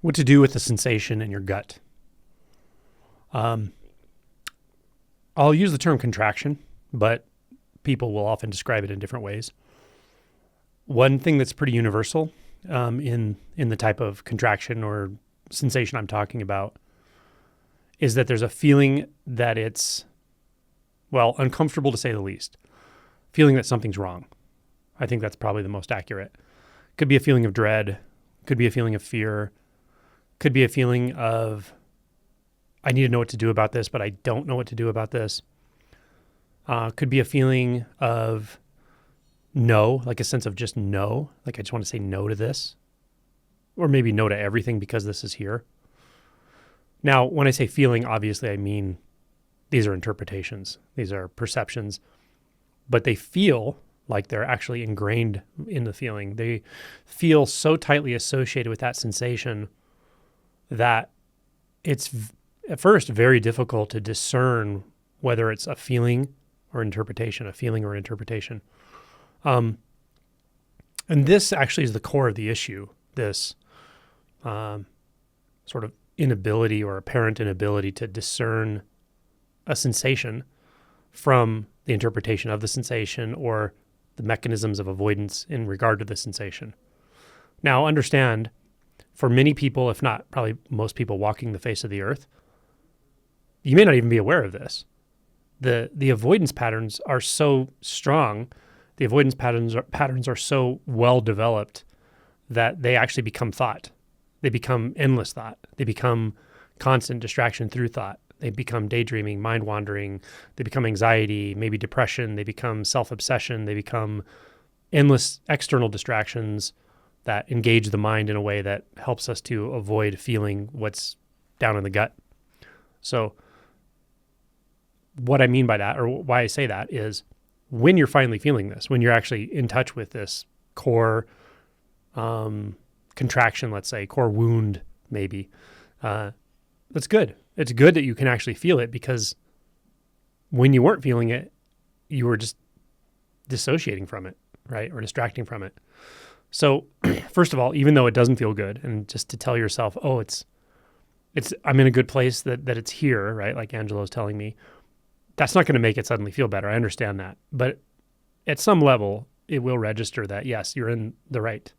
What to do with the sensation in your gut. I'll use the term contraction, but people will often describe it in different ways. One thing that's pretty universal in the type of contraction or sensation I'm talking about is that there's a feeling that it's, well, uncomfortable to say the least. Feeling that something's wrong. I think that's probably the most accurate. Could be a feeling of dread. Could be a feeling of fear. Could be a feeling of, I need to know what to do about this, but I don't know what to do about this. Could be a feeling of no, like a sense of just no, like I just want to say no to this, or maybe no to everything because this is here. Now, when I say feeling, obviously I mean these are interpretations, these are perceptions, but they feel like they're actually ingrained in the feeling. They feel so tightly associated with that sensation that it's at first very difficult to discern whether it's a feeling or interpretation, a feeling or interpretation. And this actually is the core of the issue, this sort of inability or apparent inability to discern a sensation from the interpretation of the sensation or the mechanisms of avoidance in regard to the sensation. Now, understand, for many people, if not probably most people walking the face of the earth, you may not even be aware of this. The avoidance patterns are so strong, the avoidance patterns are so well developed that they actually become thought. They become endless thought. They become constant distraction through thought. They become daydreaming, mind wandering. They become anxiety, maybe depression. They become self-obsession. They become endless external distractions that engage the mind in a way that helps us to avoid feeling what's down in the gut. So what I mean by that, or why I say that, is when you're finally feeling this, when you're actually in touch with this core contraction, let's say, core wound maybe, that's good. It's good that you can actually feel it, because when you weren't feeling it, you were just dissociating from it, right? Or distracting from it. So first of all, even though it doesn't feel good, and just to tell yourself, oh, I'm in a good place that it's here, right? Like Angelo's telling me, that's not going to make it suddenly feel better. I understand that. But at some level, it will register that, yes, you're in the right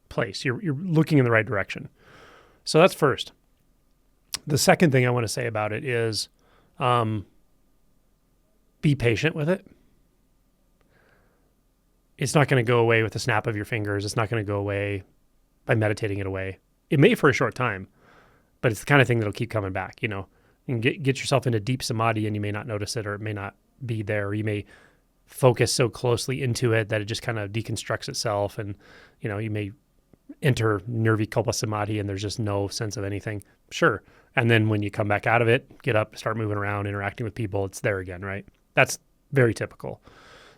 place. You're looking in the right direction. So that's first. The second thing I want to say about it is be patient with it. It's not going to go away with the snap of your fingers. It's not going to go away by meditating it away. It may for a short time, but it's the kind of thing that'll keep coming back, you know. You can get yourself into deep samadhi and you may not notice it, or it may not be there, or you may focus so closely into it that it just kind of deconstructs itself, and you know, you may enter nirvikalpa samadhi and there's just no sense of anything. Sure. And then when you come back out of it, get up, start moving around, interacting with people, it's there again, right? That's very typical.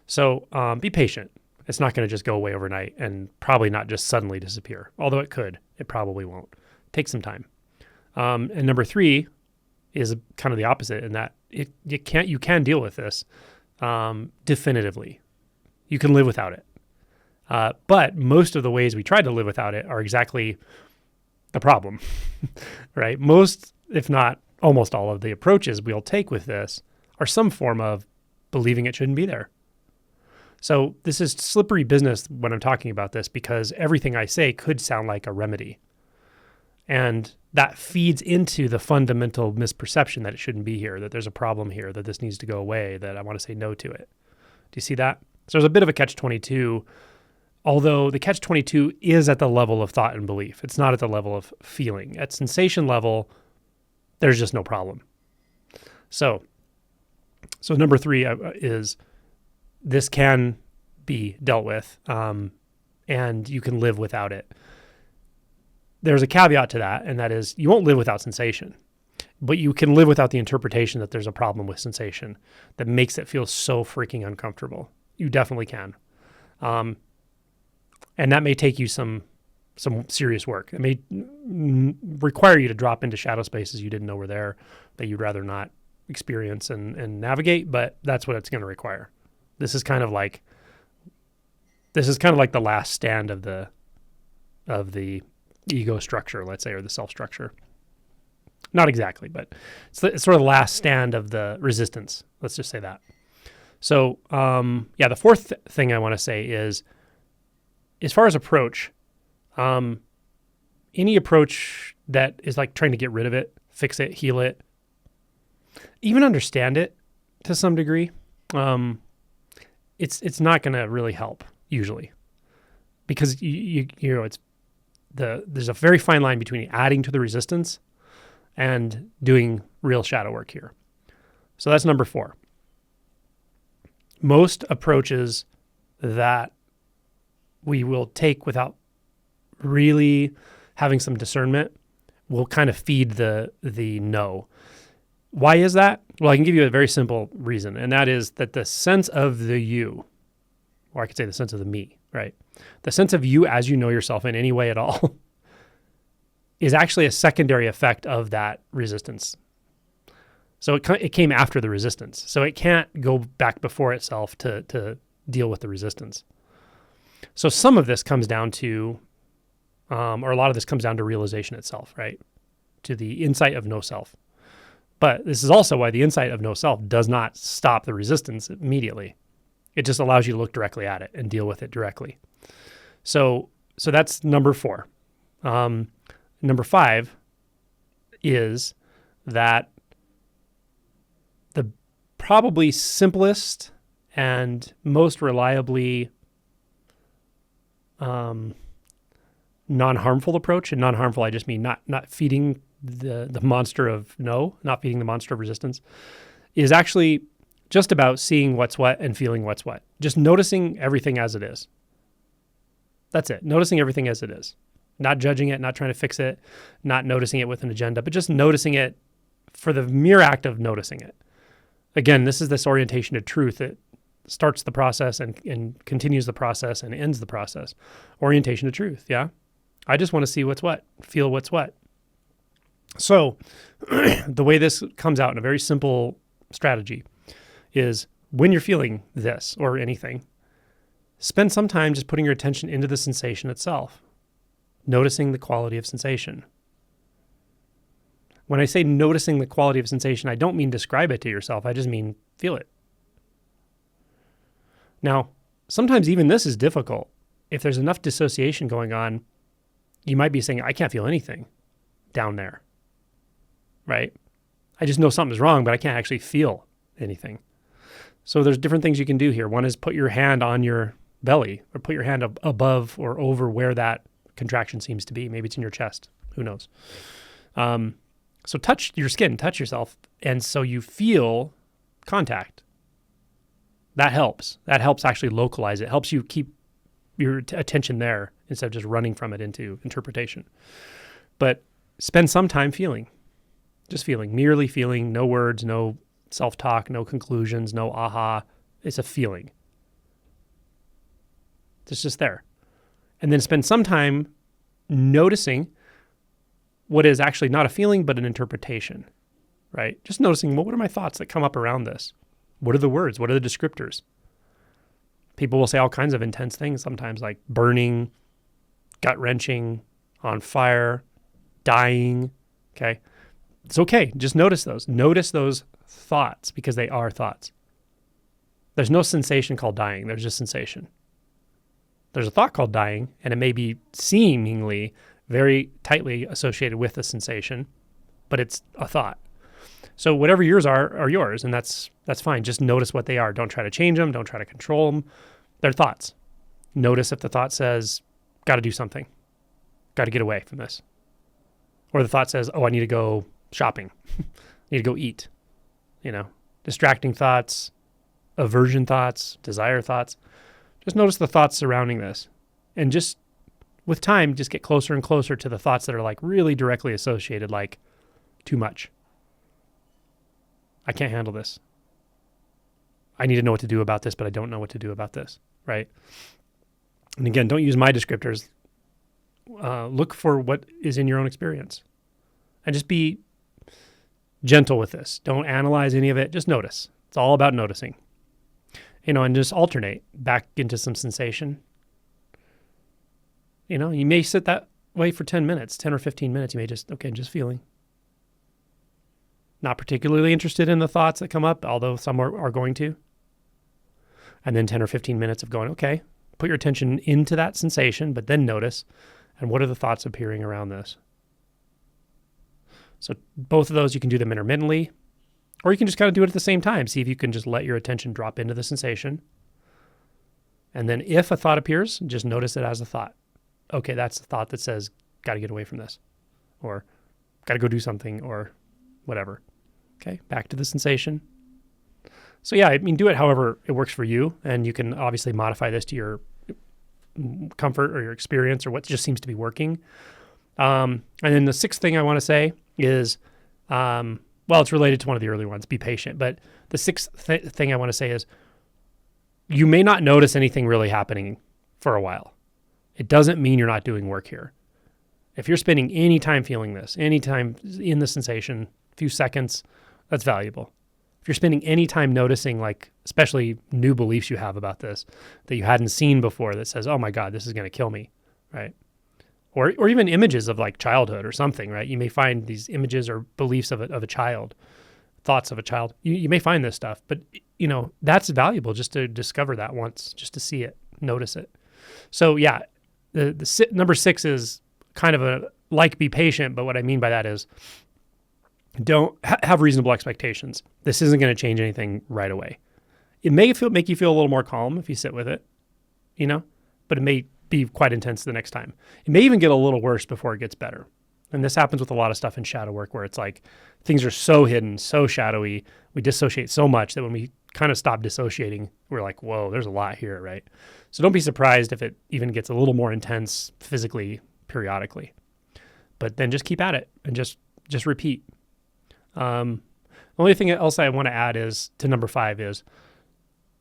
So be patient. It's not going to just go away overnight, and probably not just suddenly disappear. Although it could, it probably won't. Take some time. And number 3 is kind of the opposite, in that you can deal with this definitively. You can live without it. But most of the ways we try to live without it are exactly the problem, right? Most, if not almost all of the approaches we'll take with this are some form of believing it shouldn't be there. So this is slippery business when I'm talking about this, because everything I say could sound like a remedy. And that feeds into the fundamental misperception that it shouldn't be here, that there's a problem here, that this needs to go away, that I want to say no to it. Do you see that? So there's a bit of a catch-22, although the catch-22 is at the level of thought and belief. It's not at the level of feeling. At sensation level, there's just no problem. So number 3 is this can be dealt with, and you can live without it. There's a caveat to that, and that is you won't live without sensation, but you can live without the interpretation that there's a problem with sensation that makes it feel so freaking uncomfortable. You definitely can. And that may take you some serious work. It may require you to drop into shadow spaces you didn't know were there, that you'd rather not experience and navigate, but that's what it's going to require. This is kind of like the last stand of the ego structure, let's say, or the self structure. Not exactly, but it's sort of the last stand of the resistance. Let's just say that. So, the fourth thing I want to say is, as far as approach, any approach that is like trying to get rid of it, fix it, heal it, even understand it to some degree, it's not going to really help usually, because there's a very fine line between adding to the resistance and doing real shadow work here. So that's number 4. Most approaches that we will take without really having some discernment will kind of feed the no. Why is that? Well, I can give you a very simple reason, and that is that the sense of the you, or I could say the sense of the me, right? The sense of you as you know yourself in any way at all is actually a secondary effect of that resistance. So it came after the resistance. So it can't go back before itself to deal with the resistance. So some of this comes down to, or a lot of this comes down to realization itself, right? To the insight of no self. But this is also why the insight of no self does not stop the resistance immediately. It just allows you to look directly at it and deal with it directly. So that's number 4. Number 5 is that the probably simplest and most reliably non-harmful approach, and non-harmful I just mean not feeding the monster of no, not feeding the monster of resistance, is actually just about seeing what's what and feeling what's what. Just noticing everything as it is. That's it. Noticing everything as it is. Not judging it, not trying to fix it, not noticing it with an agenda, but just noticing it for the mere act of noticing it. Again, this is this orientation to truth that starts the process and continues the process and ends the process. Orientation to truth, yeah? I just want to see what's what, feel what's what. So the way this comes out in a very simple strategy is when you're feeling this or anything, spend some time just putting your attention into the sensation itself, noticing the quality of sensation. When I say noticing the quality of sensation, I don't mean describe it to yourself. I just mean feel it. Now, sometimes even this is difficult. If there's enough dissociation going on, you might be saying, I can't feel anything down there, right? I just know something's wrong, but I can't actually feel anything. So there's different things you can do here. One is put your hand on your belly, or put your hand above or over where that contraction seems to be. Maybe it's in your chest. Who knows? So touch your skin, touch yourself, and so you feel contact. That helps. That helps actually localize it. Helps you keep your attention there instead of just running from it into interpretation. But spend some time feeling. Just feeling. Merely feeling. No words, no self-talk, no conclusions, no aha. It's a feeling. It's just there. And then spend some time noticing what is actually not a feeling, but an interpretation, right? Just noticing, well, what are my thoughts that come up around this? What are the words? What are the descriptors? People will say all kinds of intense things sometimes, like burning, gut-wrenching, on fire, dying, okay? It's okay. Just notice those. Notice those thoughts because they are thoughts. There's no sensation called dying. There's just sensation. There's a thought called dying, and it may be seemingly very tightly associated with the sensation, but it's a thought. So whatever yours are yours, and that's fine. Just notice what they are. Don't try to change them. Don't try to control them. They're thoughts. Notice if the thought says, got to do something. Got to get away from this. Or the thought says, oh, I need to go shopping. I need to go eat. Distracting thoughts, aversion thoughts, desire thoughts. Just notice the thoughts surrounding this. And just with time, just get closer and closer to the thoughts that are like really directly associated, like too much. I can't handle this. I need to know what to do about this, but I don't know what to do about this, right? And again, don't use my descriptors. Look for what is in your own experience. And just be gentle with this. Don't analyze any of it. Just notice. It's all about noticing. And just alternate back into some sensation. You may sit wait for 10 minutes, 10 or 15 minutes. You may just feeling. Not particularly interested in the thoughts that come up, although some are going to. And then 10 or 15 minutes of going, okay, put your attention into that sensation, but then notice, and what are the thoughts appearing around this? So both of those, you can do them intermittently, or you can just kind of do it at the same time. See if you can just let your attention drop into the sensation. And then if a thought appears, just notice it as a thought. Okay, that's the thought that says, got to get away from this, or got to go do something, or whatever. Okay, back to the sensation. So yeah, I mean, do it however it works for you, and you can obviously modify this to your comfort or your experience or what just seems to be working. And then the sixth thing I want to say is, well, it's related to one of the earlier ones, be patient. But the sixth thing I want to say is, you may not notice anything really happening for a while. It doesn't mean you're not doing work here. If you're spending any time feeling this, any time in the sensation, a few seconds, that's valuable. If you're spending any time noticing, like, especially new beliefs you have about this that you hadn't seen before that says, oh my God, this is going to kill me, right? Or even images of like childhood or something, right? You may find these images or beliefs of a child, thoughts of a child. You may find this stuff, but that's valuable just to discover that once, just to see it, notice it. So yeah, the number 6 is kind of be patient, but what I mean by that is, don't have reasonable expectations. This isn't going to change anything right away. It may make you feel a little more calm if you sit with it, but it may be quite intense the next time. It may even get a little worse before it gets better. And this happens with a lot of stuff in shadow work where it's like things are so hidden, so shadowy, we dissociate so much that when we kind of stop dissociating, we're like, whoa, there's a lot here, right? So don't be surprised if it even gets a little more intense physically periodically. But then just keep at it and just repeat. The only thing else I want to add is to number 5 is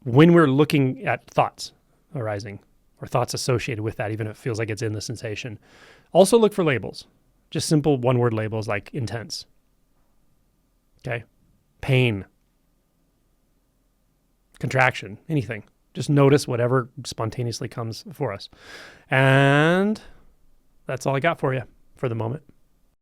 when we're looking at thoughts arising or thoughts associated with that, even if it feels like it's in the sensation, also look for labels, just simple one-word labels like intense, okay, pain, contraction, anything. Just notice whatever spontaneously comes for us. And that's all I got for you for the moment.